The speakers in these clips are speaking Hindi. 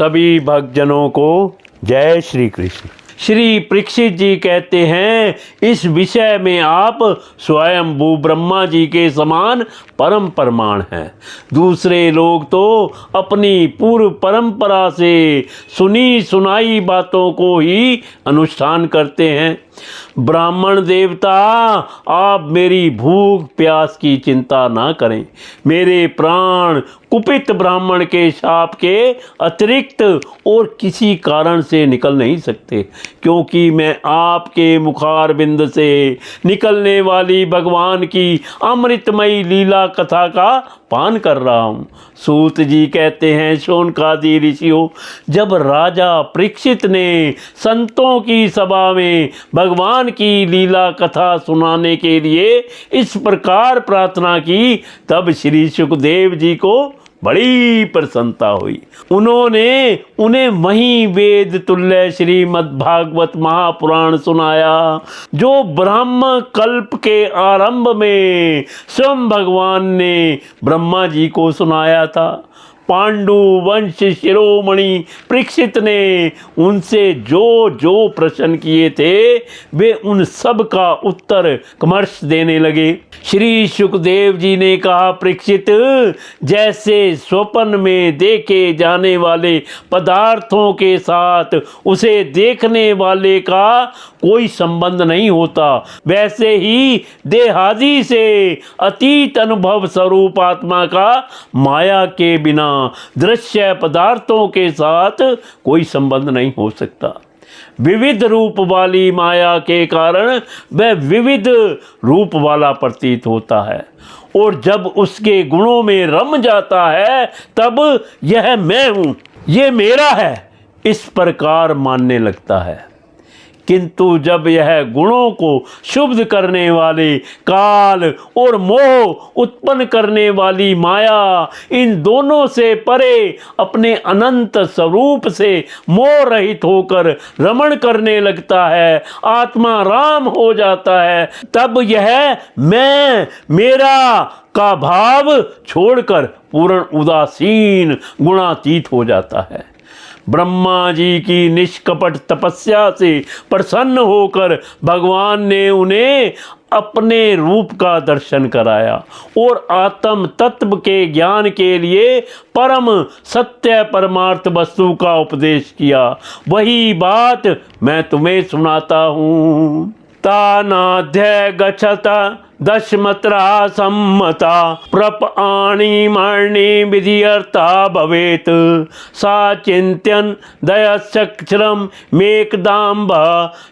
सभी भक्तजनों को जय श्री कृष्ण। श्री परीक्षित जी कहते हैं, इस विषय में आप स्वयंभू ब्रह्मा जी के समान परम प्रमाण हैं। दूसरे लोग तो अपनी पूर्व परंपरा से सुनी सुनाई बातों को ही अनुष्ठान करते हैं। ब्राह्मण देवता, आप मेरी भूख प्यास की चिंता ना करें। मेरे प्राण कुपित ब्राह्मण के शाप के अतिरिक्त और किसी कारण से निकल नहीं सकते, क्योंकि मैं आपके मुखारबिंद से निकलने वाली भगवान की अमृतमयी लीला कथा का पान कर रहा हूँ। सूत जी कहते हैं, शौनकादि ऋषियों, जब राजा परीक्षित ने संतों की सभा में भगवान की लीला कथा सुनाने के लिए इस प्रकार प्रार्थना की, तब श्री सुखदेव जी को बड़ी प्रसन्नता हुई। उन्होंने उन्हें वही वेद तुल्य श्रीमद्भागवत महापुराण सुनाया, जो ब्रह्म कल्प के आरंभ में स्वयं भगवान ने ब्रह्मा जी को सुनाया था। पांडु वंश शिरोमणि परीक्षित ने उनसे जो जो प्रश्न किए थे, वे उन सब का उत्तर कमर्ष देने लगे। श्री सुखदेव जी ने कहा, परीक्षित, जैसे स्वप्न में देखे जाने वाले पदार्थों के साथ उसे देखने वाले का कोई संबंध नहीं होता, वैसे ही देहादि से अतीत अनुभव स्वरूप आत्मा का माया के बिना दृश्य पदार्थों के साथ कोई संबंध नहीं हो सकता। विविध रूप वाली माया के कारण वह विविध रूप वाला प्रतीत होता है, और जब उसके गुणों में रम जाता है तब यह मैं हूँ, ये मेरा है, इस प्रकार मानने लगता है। किंतु जब यह गुणों को शुद्ध करने वाले काल और मोह उत्पन्न करने वाली माया, इन दोनों से परे अपने अनंत स्वरूप से मोह रहित होकर रमण करने लगता है, आत्मा राम हो जाता है, तब यह मैं मेरा का भाव छोड़कर पूर्ण उदासीन गुणातीत हो जाता है। ब्रह्मा जी की निष्कपट तपस्या से प्रसन्न होकर भगवान ने उन्हें अपने रूप का दर्शन कराया और आत्म तत्व के ज्ञान के लिए परम सत्य परमार्थ वस्तु का उपदेश किया। वही बात मैं तुम्हें सुनाता हूँ। तानाध्य गच्छत दशमत्रा सम्मता प्रपआणि मणि विधियर्था भवेत सा चिंत्यन दयश्चक्षरम मेकदाम्ब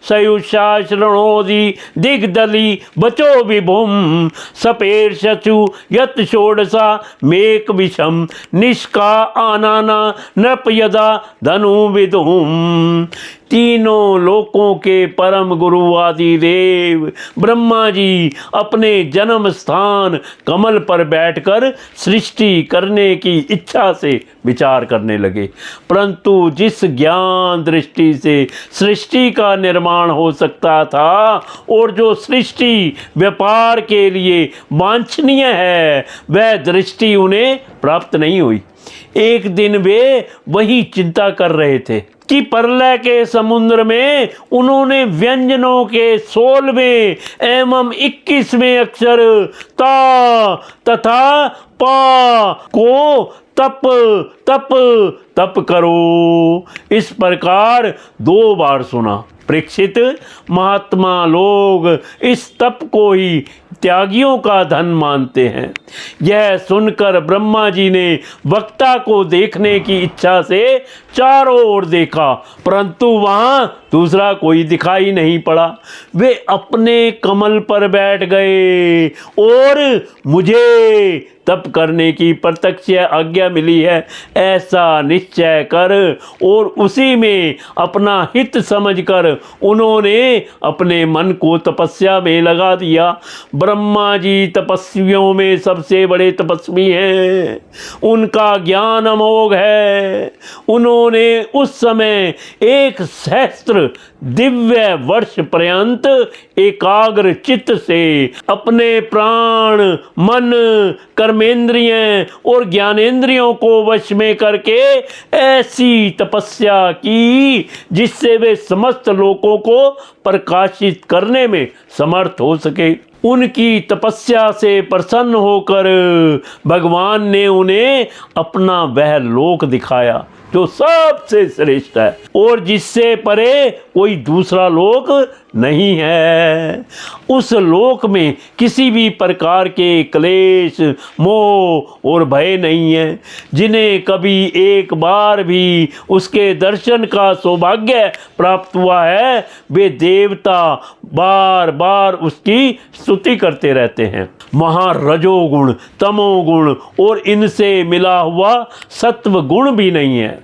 सयुषा शृणोदि दिग्दली बचो विभुम सपेर्षचु यत षोडशा मेक विषम निष्का आनाना नृप यदा धनु विदुम। तीनों लोकों के परम गुरु आदि देव ब्रह्मा जी अपने जन्म स्थान कमल पर बैठकर सृष्टि करने की इच्छा से विचार करने लगे, परंतु जिस ज्ञान दृष्टि से सृष्टि का निर्माण हो सकता था और जो सृष्टि व्यापार के लिए वांछनीय है, वह दृष्टि उन्हें प्राप्त नहीं हुई। एक दिन वे वही चिंता कर रहे थे कि प्रलय के समुद्र में उन्होंने व्यंजनों के 16वें एवं 21वें अक्षर ता तथा पा को तप तप तप करो इस प्रकार 2 बार सुना। परीक्षित, महात्मा लोग इस तप को ही त्यागियों का धन मानते हैं। यह सुनकर ब्रह्मा जी ने वक्ता को देखने की इच्छा से चारों ओर देखा, परंतु वहां दूसरा कोई दिखाई नहीं पड़ा। वे अपने कमल पर बैठ गए और मुझे तप करने की प्रत्यक्ष आज्ञा मिली है, ऐसा निश्चय कर और उसी में अपना हित समझकर उन्होंने अपने मन को तपस्या में लगा दिया। ब्रह्मा जी तपस्वियों में सबसे बड़े तपस्वी हैं, उनका ज्ञान अमोघ है। उन्होंने उस समय 1 सहस्त्र दिव्य वर्ष पर्यंत एकाग्र चित्त से अपने प्राण मन कर्म कर्मेंद्रिय और ज्ञानेंद्रियों को वश में करके ऐसी तपस्या की जिससे वे समस्त लोकों को प्रकाशित करने में समर्थ हो सके। उनकी तपस्या से प्रसन्न होकर भगवान ने उन्हें अपना वह लोक दिखाया जो सबसे श्रेष्ठ है और जिससे परे कोई दूसरा लोक नहीं है। उस लोक में किसी भी प्रकार के क्लेश, मोह और भय नहीं है। जिन्हें कभी एक बार भी उसके दर्शन का सौभाग्य प्राप्त हुआ है वे देवता बार बार उसकी स्तुति करते रहते हैं। वहाँ रजोगुण, तमोगुण और इनसे मिला हुआ सत्व गुण भी नहीं है।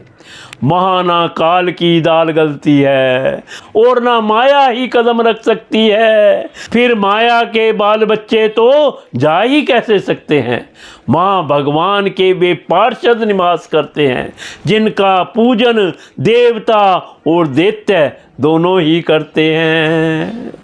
वहाँ ना काल की दाल गलती है और ना माया ही कदम रख सकती है। फिर माया के बाल बच्चे तो जा ही कैसे सकते हैं। वहाँ भगवान के वे पार्षद निवास करते हैं जिनका पूजन देवता और दैत्य दोनों ही करते हैं।